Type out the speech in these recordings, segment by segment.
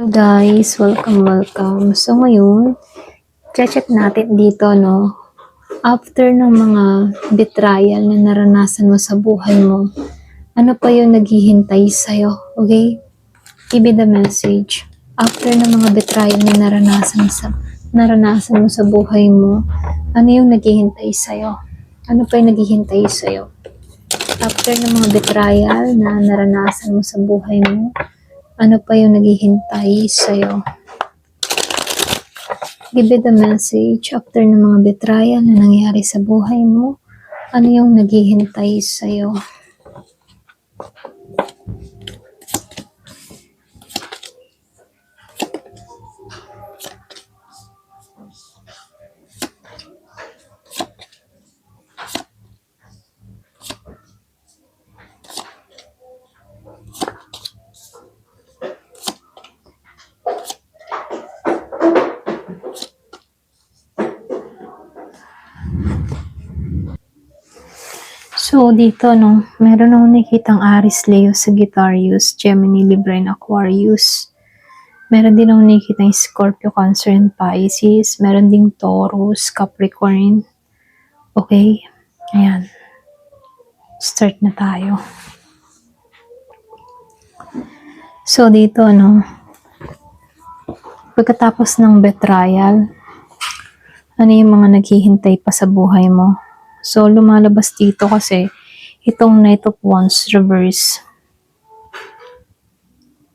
Guys, welcome. So ngayon, check natin dito, no? After ng mga betrayal na naranasan mo sa buhay mo, ano pa yung naghihintay sa'yo? Okay? Give me the message. After ng mga betrayal na naranasan mo sa buhay mo, ano yung naghihintay sa'yo? Ano pa yung naghihintay sa'yo? After ng mga betrayal na naranasan mo sa buhay mo, ano pa yung naghihintay sa'yo? Give it the message after ng mga betrayal na nangyari sa buhay mo. Ano yung naghihintay sa'yo? So, dito, no, meron akong nakikitang Aries, Leo, Sagittarius, Gemini, Libra, and Aquarius. Meron din akong nakikitang Scorpio, Cancer, and Pisces. Meron ding Taurus, Capricorn. Okay? Ayan. Start na tayo. So, dito, no, pagkatapos ng betrayal, ano yung mga naghihintay pa sa buhay mo? So, lumalabas dito kasi itong Knight of Wands reverse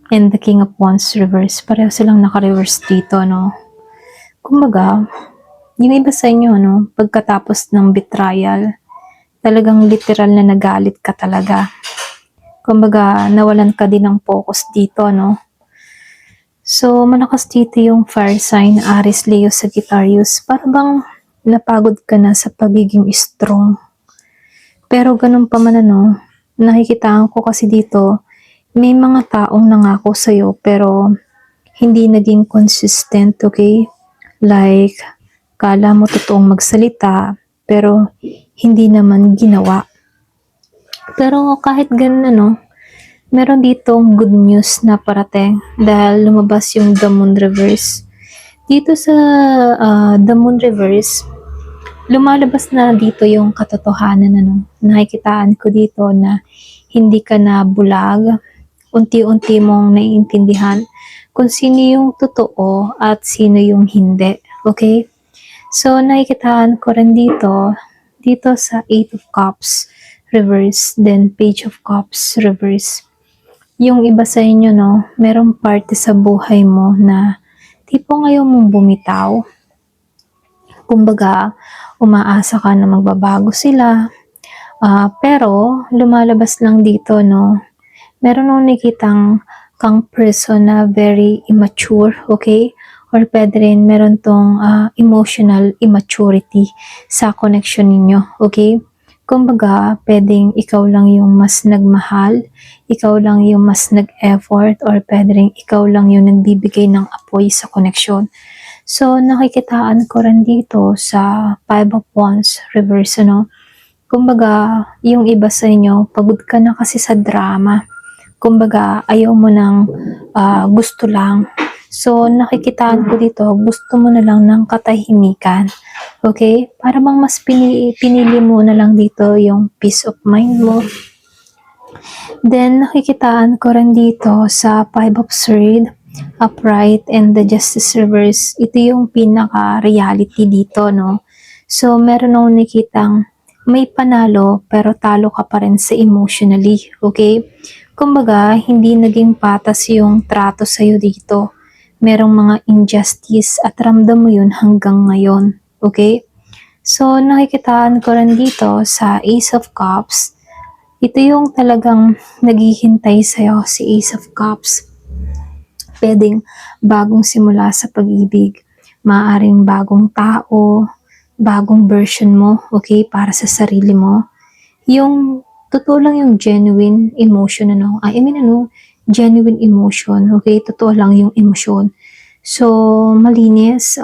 and the King of Wands reverse. Pareho silang naka-reverse dito, no? Kumbaga, yung iba sa inyo, no? Pagkatapos ng betrayal, talagang literal na nagalit ka talaga. Kumbaga, nawalan ka din ng focus dito, no? So, malakas dito yung fire sign, Aries, Leo, Sagittarius. Para bang napagod ka na sa pagiging strong. Pero ganun pa man, ano, nakikitaan ko kasi dito, may mga taong nangako sa'yo pero hindi naging consistent, okay? Like, kala mo totoong magsalita pero hindi naman ginawa. Pero kahit ganun, ano, meron ditong good news na parating dahil lumabas yung The Moon Reverse. Dito sa The Moon Reverse, lumalabas na dito yung katotohanan, ano. Nakikitaan ko dito na hindi ka na bulag. Unti-unti mong naiintindihan kung sino yung totoo at sino yung hindi. Okay? So, nakikitaan ko rin dito sa Eight of Cups reverse, then Page of Cups reverse. Yung iba sa inyo, no, merong parte sa buhay mo na tipo ngayon mong bumitaw. Kumbaga, umaasa ka na magbabago sila. Pero, lumalabas lang dito, no, meron nung nakitang kang person na very immature, okay? Or pwede rin meron tong emotional immaturity sa connection ninyo, okay? Kumbaga, pwedeng ikaw lang yung mas nagmahal, ikaw lang yung mas nag-effort, or pwede rin ikaw lang yung nagbibigay ng apoy sa connection. So, nakikitaan ko rin dito sa Five of Wands reverse, ano? Kumbaga, yung iba sa inyo, pagod ka na kasi sa drama. Kumbaga, ayaw mo ng gusto lang. So, nakikitaan ko dito, gusto mo na lang ng katahimikan. Okay? Para bang mas pinili mo na lang dito yung peace of mind mo. Then, nakikitaan ko rin dito sa Five of Swords, Upright, and the Justice Reverse. Ito yung pinaka-reality dito, no? So, meron akong nakitang may panalo, pero talo ka pa rin sa emotionally. Okay? Kumbaga, hindi naging patas yung trato sa'yo dito. Merong mga injustice at ramdam mo yun hanggang ngayon. Okay? So, nakikitaan ko rin dito sa Ace of Cups. Ito yung talagang naghihintay sa'yo, si Ace of Cups. Pwedeng bagong simula sa pag-ibig. Maaring bagong tao, bagong version mo, okay, para sa sarili mo. Yung totoo lang yung genuine emotion, ano. Genuine emotion, okay? Totoo lang yung emosyon. So, malinis,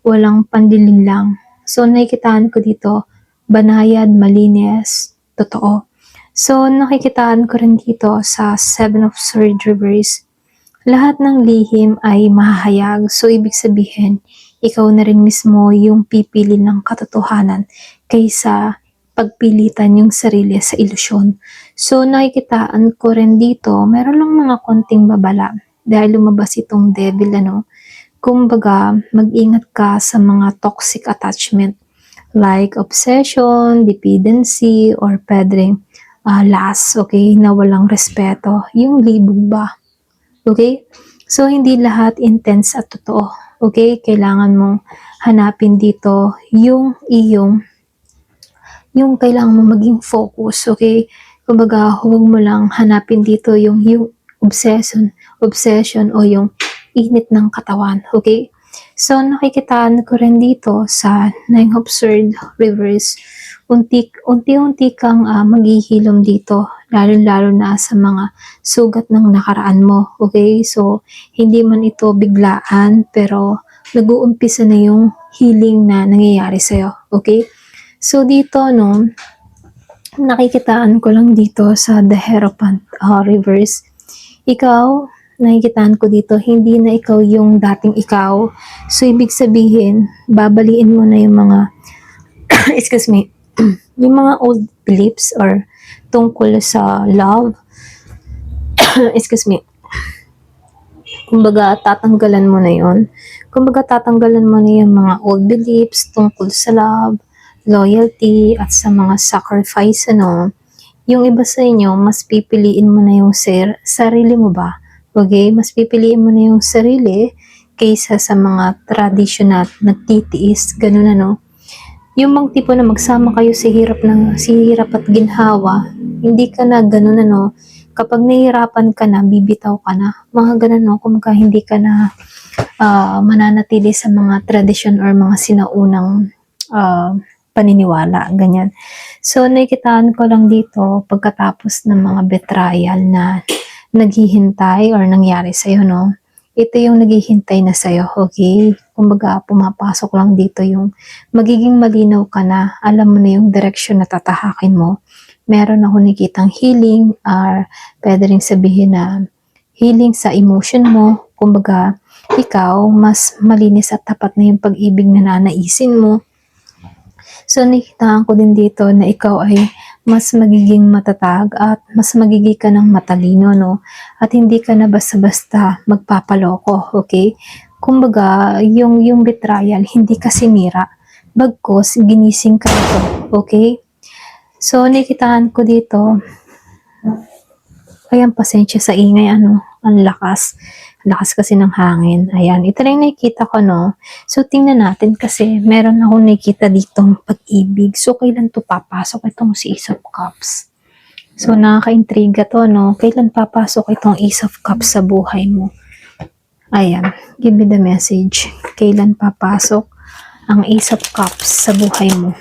walang pandiling lang. So, nakikitaan ko dito, banayad, malinis, totoo. So, nakikitaan ko rin dito sa Seven of Swords reverse. lahat ng lihim ay mahahayag. So, ibig sabihin, ikaw na rin mismo yung pipili ng katotohanan kaysa pagpilitan yung sarili sa ilusyon. So, nakikitaan ko rin dito, meron lang mga konting babala dahil lumabas itong devil, Kumbaga, mag-ingat ka sa mga toxic attachment like obsession, dependency, or pwedeng lust, okay, na walang respeto. Yung libog ba? Okay? So, hindi lahat intense at totoo. Okay? Kailangan mong hanapin dito yung kailangan mo maging focus. Okay? Kumbaga, huwag mo lang hanapin dito yung obsession o yung init ng katawan. Okay? So, nakikitaan ko rin dito sa Nine of Swords reverse, unti-unti kang maghihilom dito, lalo-lalo na sa mga sugat ng nakaraan mo. Okay? So, hindi man ito biglaan, pero nag-uumpisa na yung healing na nangyayari sa'yo. Okay? So, dito, nakikitaan ko lang dito sa The Hierophant reverse. Ikaw, nakikitaan ko dito, hindi na ikaw yung dating ikaw. So, ibig sabihin, babaliin mo na yung mga, excuse me, yung mga old beliefs or tungkol sa love. Excuse me. Kumbaga, tatanggalan mo na yon. Kumbaga, tatanggalan mo na yung mga old beliefs tungkol sa love, loyalty, at sa mga sacrifice, Yung iba sa inyo, mas pipiliin mo na yung sarili mo ba? Okay? Mas pipiliin mo na yung sarili kaysa sa mga traditional nagtitiis, ganun, Yung mga tipo na magsama kayo sa hirap at ginhawa, hindi ka na ganun, Kapag nahihirapan ka na, bibitaw ka na. Mga ganun, Kumbaga hindi ka na mananatili sa mga tradisyon or mga sinaunang paniniwala, ganyan. So, nakikitaan ko lang dito pagkatapos ng mga betrayal na naghihintay or nangyari sa'yo, Ito yung naghihintay na sa'yo, okay? Kumbaga, pumapasok lang dito yung magiging malinaw ka na, alam mo na yung direction na tatahakin mo. Meron ako nakitang healing or pwede rin sabihin na healing sa emotion mo. Kumbaga, ikaw, mas malinis at tapat na yung pag-ibig na nanaisin mo. So, nakikitaan ko din dito na ikaw ay mas magiging matatag at mas magiging ka ng matalino, At hindi ka na basta-basta magpapaloko, okay? Kumbaga, yung betrayal, hindi ka sinira. Bagkos, ginising ka ito, okay? So, nakikitaan ko dito, ayan, pasensya sa ingay, ang lakas. Lakas kasi ng hangin. Ayan, ito lang nakikita ko, So, tingnan natin kasi meron akong nakikita ditong pag-ibig. So, kailan to papasok itong si Ace of Cups? So, nakaka-intriga to, Kailan papasok itong Ace of Cups sa buhay mo? Ayan, give me the message. Kailan papasok ang Ace of Cups sa buhay mo?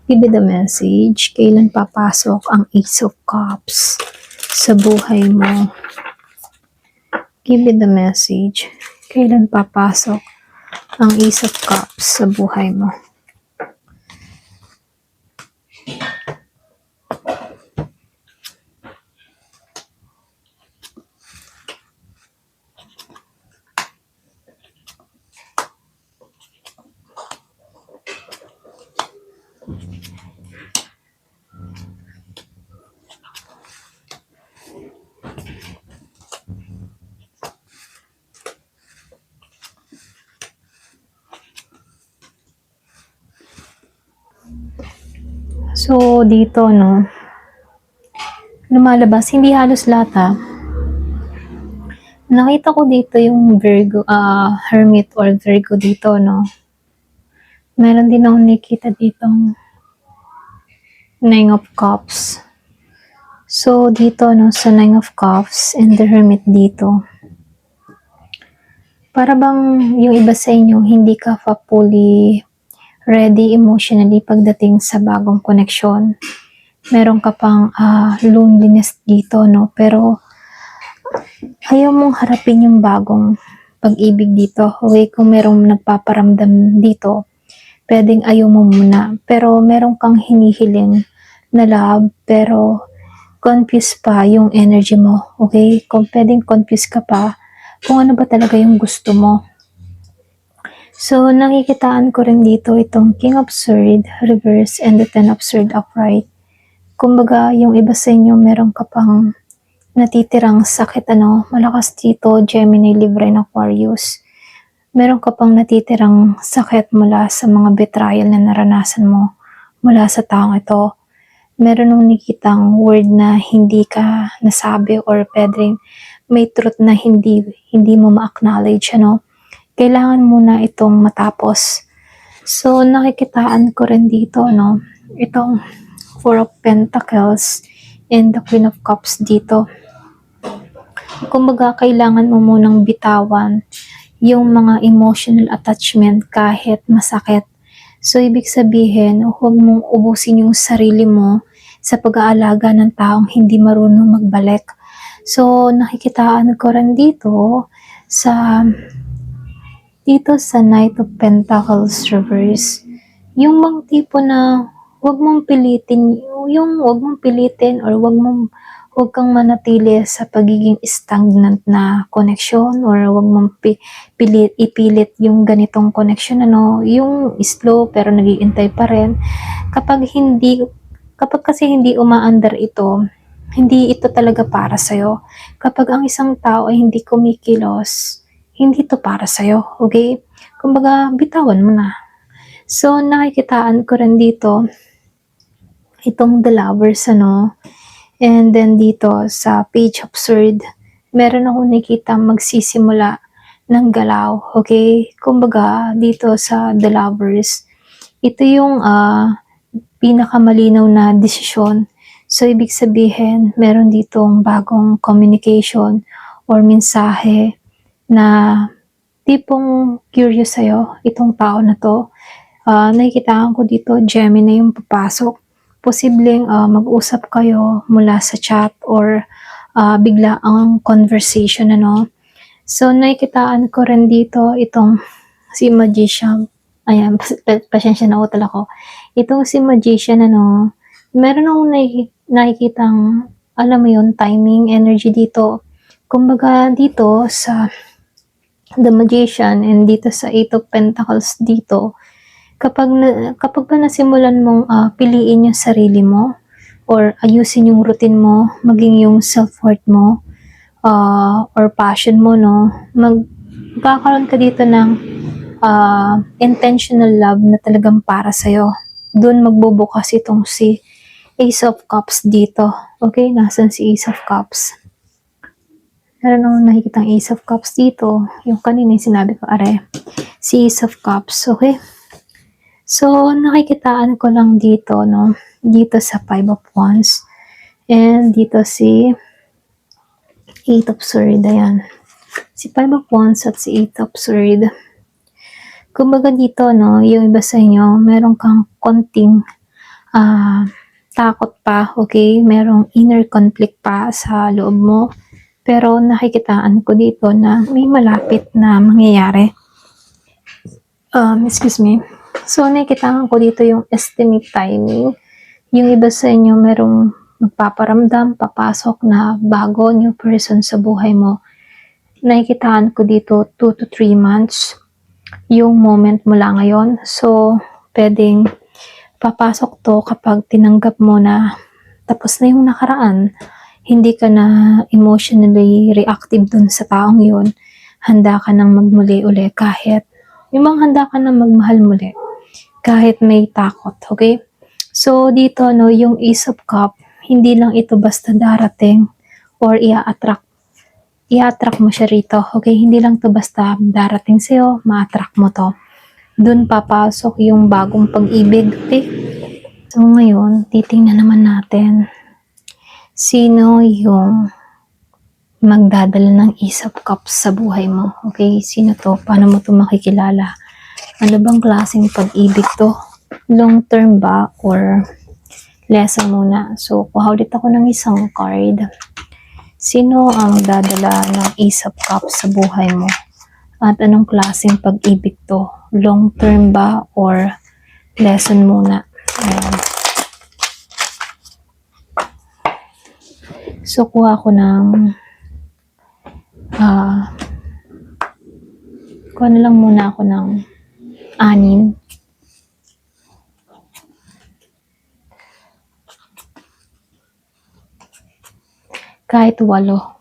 Give me the message. Kailan papasok ang Ace of Cups sa buhay mo? Give me the message. Kailan papasok ang Ace of Cups sa buhay mo? So, dito, lumalabas, hindi halos lahat, Nakita ko dito yung Virgo, Hermit or Virgo dito, Meron din akong nakita ditong Nine of Cups. So, dito, sa Nine of Cups and the Hermit dito, para bang yung iba sa inyo, hindi ka pa fully ready emotionally pagdating sa bagong koneksyon. Meron ka pang loneliness dito, Pero, ayaw mong harapin yung bagong pag-ibig dito. Okay, kung merong nagpaparamdam dito, pwedeng ayaw mo muna. Pero, meron kang hinihiling na love, pero confused pa yung energy mo, okay? Kung pwedeng confused ka pa, kung ano ba talaga yung gusto mo. So, nakikitaan ko rin dito itong King of Swords reverse and the Ten of Swords upright. Kumbaga, yung iba sa inyo, meron ka pang natitirang sakit, malakas dito, Gemini, Libra, and Aquarius. Meron ka pang natitirang sakit mula sa mga betrayal na naranasan mo mula sa taong ito. Meron nung nakitang word na hindi ka nasabi or pwedeng may truth na hindi mo ma-acknowledge, Kailangan muna itong matapos. So, nakikitaan ko rin dito, itong Four of Pentacles and the Queen of Cups dito. Kumbaga, kailangan mo munang bitawan yung mga emotional attachment kahit masakit. So, ibig sabihin, huwag mong ubusin yung sarili mo sa pag-aalaga ng taong hindi marunong magbalik. So, nakikitaan ko rin dito sa Knight of Pentacles reverse. Yung bang tipo na huwag mong pilitin or huwag kang manatili sa pagiging stagnant na connection or huwag mong ipilit yung ganitong connection, yung slow pero nag-iintay pa rin. Kapag kasi hindi umaandar ito, hindi ito talaga para sa'yo. Kapag ang isang tao ay hindi kumikilos, hindi to para sa'yo, okay? Kumbaga, bitawan mo na. So, nakikitaan ko rin dito, itong The Lovers, and then dito, sa Page of Swords, meron akong nakita magsisimula ng galaw, okay? Kumbaga, dito sa The Lovers, ito yung pinakamalinaw na desisyon. So, ibig sabihin, meron ditong bagong communication or mensahe na tipong curious sa'yo, itong tao na to. Nakikitaan ko dito, Gemini yung papasok. Posibleng mag-usap kayo mula sa chat or bigla ang conversation, So, nakikitaan ko rin dito itong si Magician. Ayan, pasensya na utal ako. Itong si Magician, meron akong nakikitang, alam mo yun, timing, energy dito. Kumbaga dito sa The Magician and dito sa Eight of Pentacles dito, kapag ba nasimulan mong piliin yung sarili mo or ayusin yung routine mo, maging yung self-worth mo or passion mo, magkakaroon ka dito ng intentional love na talagang para sa'yo. Doon magbubukas itong si Ace of Cups dito. Okay, nasan si Ace of Cups? Meron akong nakikitang Ace of Cups dito. Yung kanina yung sinabi ko, si Ace of Cups, okay? So, nakikitaan ko lang dito, dito sa Five of Wands. And dito si Eight of Swords, ayan. Si Five of Wands at si Eight of Swords. Kumbaga dito, yung iba sa inyo, meron kang konting takot pa, okay? Merong inner conflict pa sa loob mo. Pero nakikitaan ko dito na may malapit na mangyayari. Excuse me. So, nakikitaan ko dito yung estimate timing. Yung iba sa inyo, merong magpaparamdam, papasok na bago, new person sa buhay mo. Nakikitaan ko dito 2 to 3 months yung moment mula ngayon. So, pwedeng papasok to kapag tinanggap mo na tapos na yung nakaraan. Hindi ka na emotionally reactive dun sa taong yun. Handa ka nang magmuli uli kahit, handa ka nang magmahal muli kahit may takot, okay? So, dito, yung Ace of Cup, hindi lang ito basta darating or i-attract mo siya rito, okay? Hindi lang to basta darating sa'yo, ma-attract mo to. Dun papasok yung bagong pag-ibig, okay? So, ngayon, titingnan naman natin sino yung magdadala ng Ace of Cups sa buhay mo. Okay, sino to? Paano mo to makikilala? Ano bang klaseng pag-ibig to? Long term ba? Or lesson muna? So, kuha ulit ako ng isang card. Sino ang magdadala ng Ace of Cups sa buhay mo? At anong klaseng pag-ibig to? Long term ba? Or lesson muna? Ayan. So, kuha ko ng kuha na lang muna ako ng 6. Kahit 8.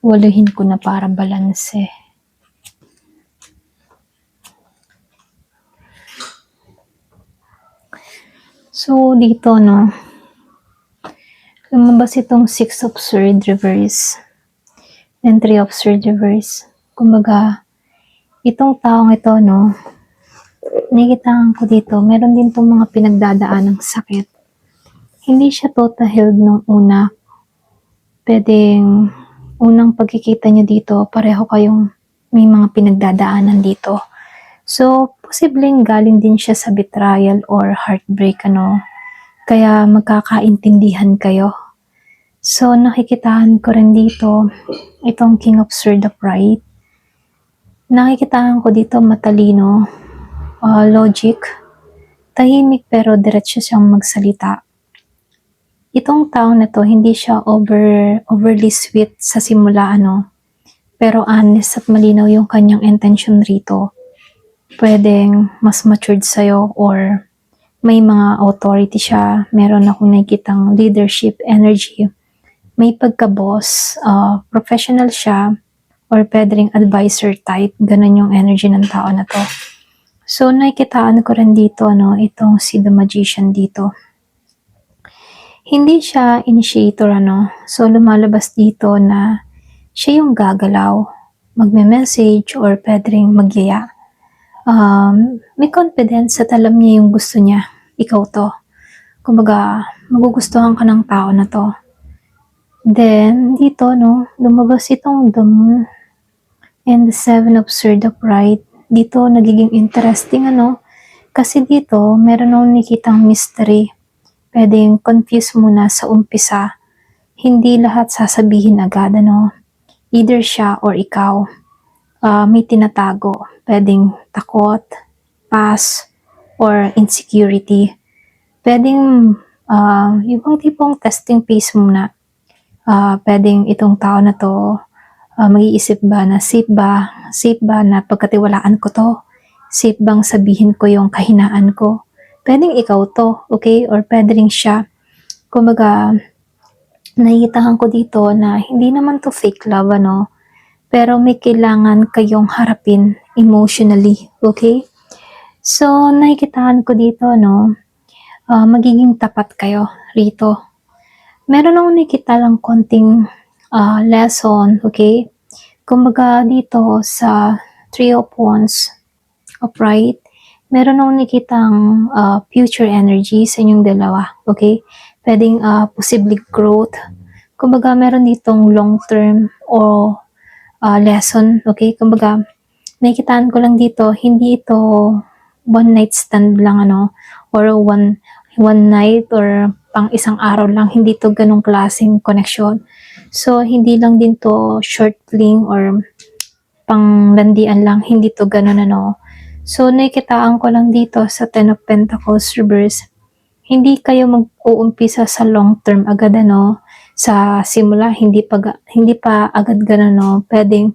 8hin ko na para balanse. So, dito, no, lumabas itong 6 of Swords reverse and 3 of Swords reverse. Kumbaga, itong taong ito, no, nakikitaan ko dito, meron din itong mga pinagdadaan ng sakit. Hindi siya total healed nung una. Pwedeng unang pagkikita niyo dito, pareho kayong may mga pinagdadaanan dito. So, posibleng galing din siya sa betrayal or heartbreak, ano. Kaya magkakaintindihan kayo. So, nakikitaan ko rin dito, itong King of Swords upright. Nakikitaan ko dito matalino, logic, tahimik pero diretso siyang magsalita. Itong tao na to, hindi siya overly sweet sa simula, ano. Pero honest at malinaw yung kanyang intention rito. Pwedeng mas matured sa'yo or may mga authority siya. Meron akong nakikitang leadership energy. May pagka-boss, professional siya, or pwedeng advisor type. Ganun yung energy ng tao na to. So, nakikitaan ko rin dito, no, itong si The Magician dito. Hindi siya initiator, ano. So, lumalabas dito na siya yung gagalaw, magme-message, or pwedeng magyaya. May confidence at alam niya yung gusto niya. Ikaw to. Kumbaga, magugustuhan ka ng tao na to. Then, dito, no, lumabas itong the Moon and the 7 of Swords upright. Dito, nagiging interesting, ano. Kasi dito, meron akong nakikitang mystery. Pwedeng confuse muna sa umpisa. Hindi lahat sasabihin agad, ano. Either siya or ikaw. May tinatago. Pwedeng takot, past, or insecurity. Pwedeng yung tipong testing phase muna. Pwedeng itong tao na to, mag-iisip ba na safe ba na pagkatiwalaan ko to? Safe bang sabihin ko yung kahinaan ko? Pwedeng ikaw to, okay? Or pwedeng siya. Kumbaga, nakikitahan ko dito na hindi naman to fake love, ano? Pero may kailangan kayong harapin emotionally, okay? So, nakikitahan ko dito, no? Magiging tapat kayo rito. Meron akong nakikita lang konting lesson, okay? Kumbaga dito sa 3 of Wands upright, meron akong nakikitang future energy sa inyong dalawa, okay? Pwedeng possibly growth. Kumbaga meron ditong long term o lesson, okay? Kumbaga, nakikitaan ko lang dito, hindi ito one night stand lang, ano, or one night or pang isang araw lang, hindi to ganong klaseng connection. So, hindi lang din to short fling or pang landian lang, hindi to ganon, ano. So, nakikitaan ko lang dito sa 10 of Pentacles reverse, hindi kayo mag-uumpisa sa long term agad, ano. Sa simula, hindi pa agad ganon, no. Pwedeng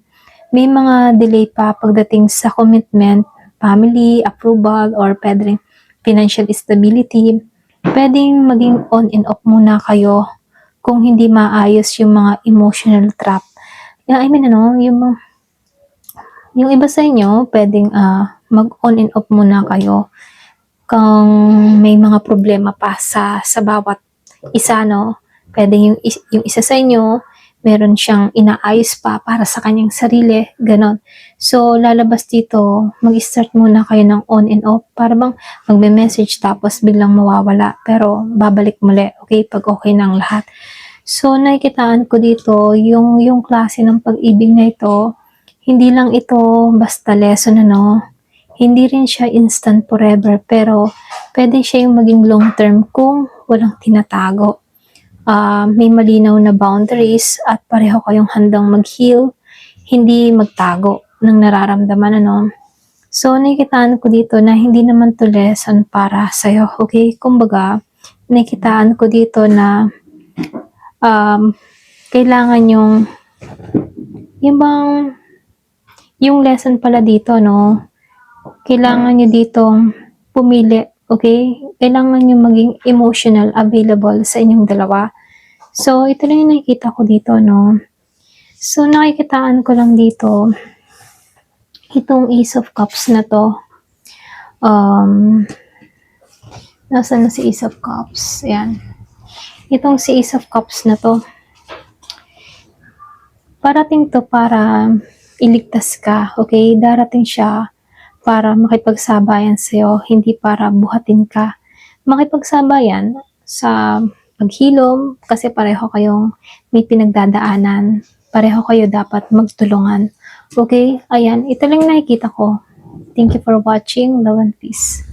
may mga delay pa pagdating sa commitment, family, approval, or pwedeng financial stability. Pwedeng maging on and off muna kayo kung hindi maayos yung mga emotional trap. I mean, ano, yung iba sa inyo, pwedeng mag on and off muna kayo kung may mga problema pa sa bawat isa, no. Pwedeng yung isa sa inyo, meron siyang inaayos pa para sa kanyang sarili, ganon. So, lalabas dito, mag-start muna kayo ng on and off, para bang magme-message tapos biglang mawawala, pero babalik muli, okay, pag okay ng lahat. So, nakikitaan ko dito, yung klase ng pag-ibig na ito, hindi lang ito basta lesson, ano, hindi rin siya instant forever, pero pwede siya yung maging long term kung walang tinatago. May malinaw na boundaries at pareho kayong handang mag-heal, hindi magtago ng nararamdaman, ano. So, nakikitaan ko dito na hindi naman to lesson para sa'yo, okay? Kumbaga, nakikitaan ko dito na kailangan yung lesson pala dito, no? Kailangan nyo ditong pumili, okay? Kailangan nyo maging emotional available sa inyong dalawa. So, ito lang yung nakikita ko dito, no? So, nakikitaan ko lang dito, itong Ace of Cups na to. Nasaan na si Ace of Cups? Ayan. Itong si Ace of Cups na to, parating to para iligtas ka, okay? Darating siya para makipagsabayan sa'yo, hindi para buhatin ka. Makipagsabayan sa paghilom, kasi pareho kayong may pinagdadaanan. Pareho kayo dapat magtulungan. Okay? Ayan, ito lang nakikita ko. Thank you for watching. Love and peace.